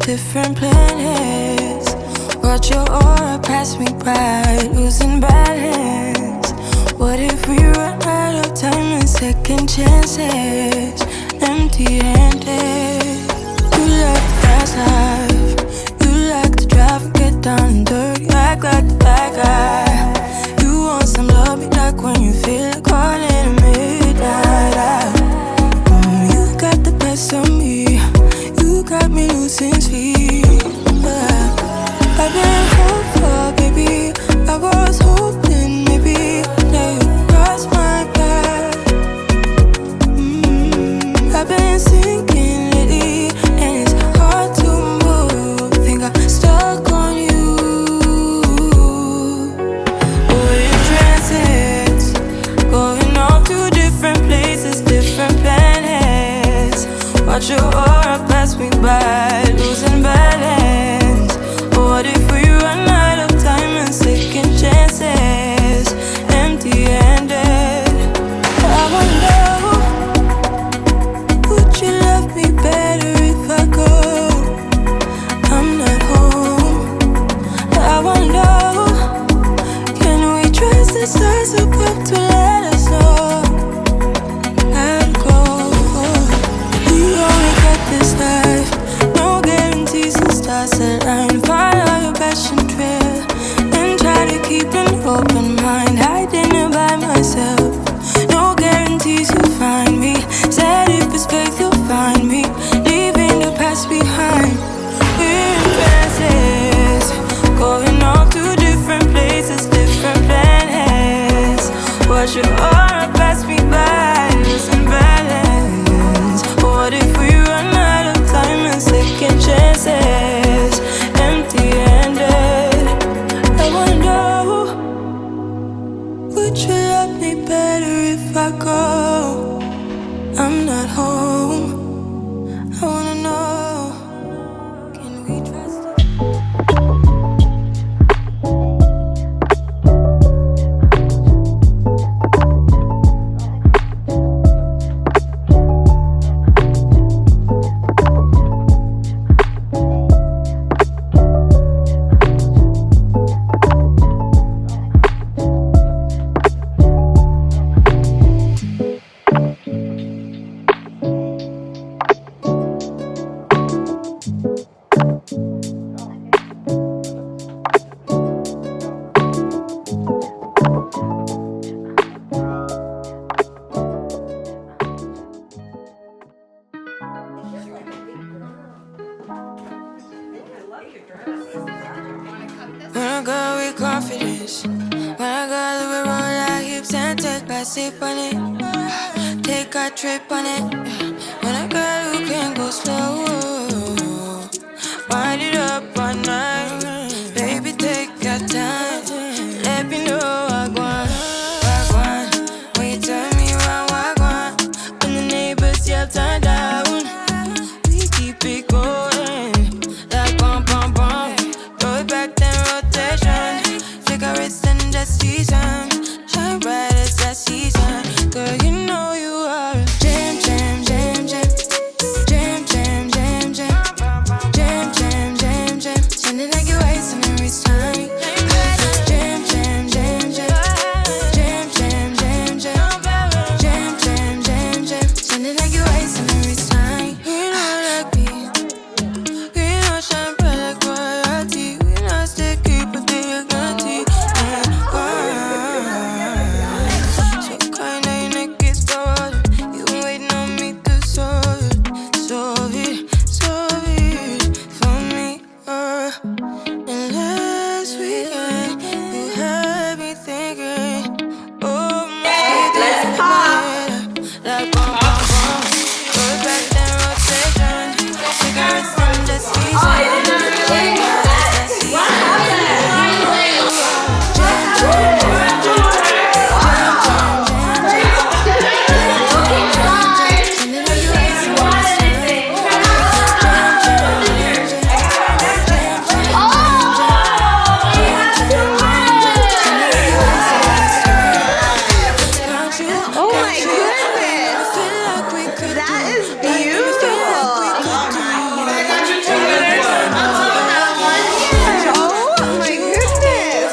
Different planets. Watch your aura pass me by, losing balance. What if we run out of time and second chances? Empty-handed. You like the fast life. You like to drive and get down and dirty. You act like the bad guy. You want some love, you like when you feel like calling at midnight. You got the best of me. You got me losing sleep. I've been hopeful, baby. I was hoping maybe that you cross my path. I've been sinking lately, and it's hard to move. Think I'm stuck on you. We're in transits, going off to different places, different planets. Watch your aura pass me by, losing balance. What if we run out of time and second chances? Empty-handed. I wonder, would you love me better if I go? I'm not home. I wonder, can we trust the stars above to let us know how to go? We only got this life, no guarantees and stars align. Follow your passion trail and try to keep an open mind. Hiding it by myself, no guarantees you'll find me. Said if it's faith you'll find me, leaving the past behind. We're in trances, going off to different places, different planets. Watch your aura pass me by, losing balance. What if we run out of time and second chances? Empty-handed. I wonder, would you love me better if I go? I'm not home. I wanna know, can we trust it? confidence. When I got a little roll our hips and take back sip on it. Take a trip on it. When I got who can go slow. Wind it up all night. Baby, take your time. Let me know I want. When you turn me around, I want. When the neighbors yell turn down, we keep it going. Like bum bum bum. Throw it back then rotation. Cigarettes and the season. Shine bright as that season. Girl, you know you are a jam, jam, jam, jam. Jam, jam, jam, jam. Jam, jam, jam, jam. Sounding like you're wasting every time. Jam, jam, jam, jam. Jam, jam, jam, jam. Jam, jam, jam, jam. Sounding like you're wasting every time. We know like me. We know shine bright like royalty. We know stay keep a dignity. So kind of you make it start. You been waiting on me to solve it for me. And last weekend you had me thinking, oh my, let's talk. Like bum bum bum, go back then rotation. Cigarettes in the season. Oh my goodness! That is beautiful! Oh my goodness!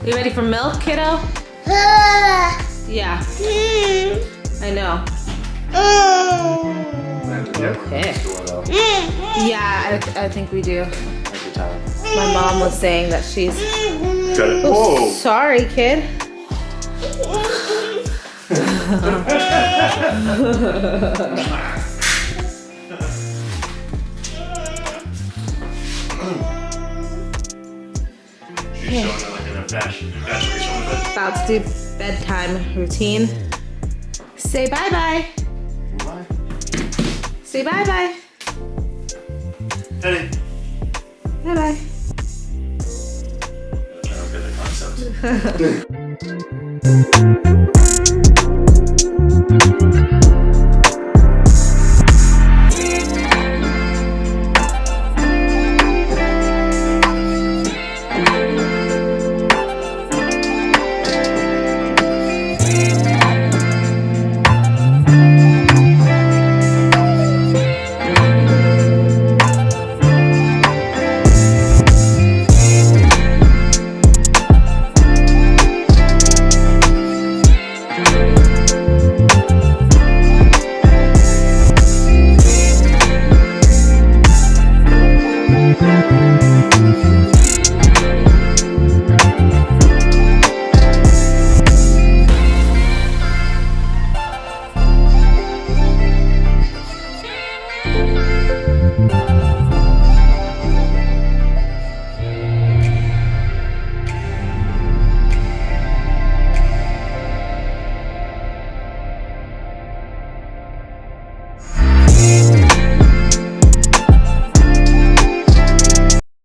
You ready for milk, kiddo? Yeah. I know. Okay. Yeah, I think we do. My mom was saying that she's. Oh, sorry, kid. About to do bedtime routine. Say bye-bye. Bye. Say bye-bye. Teddy. Bye-bye. I don't get the concept.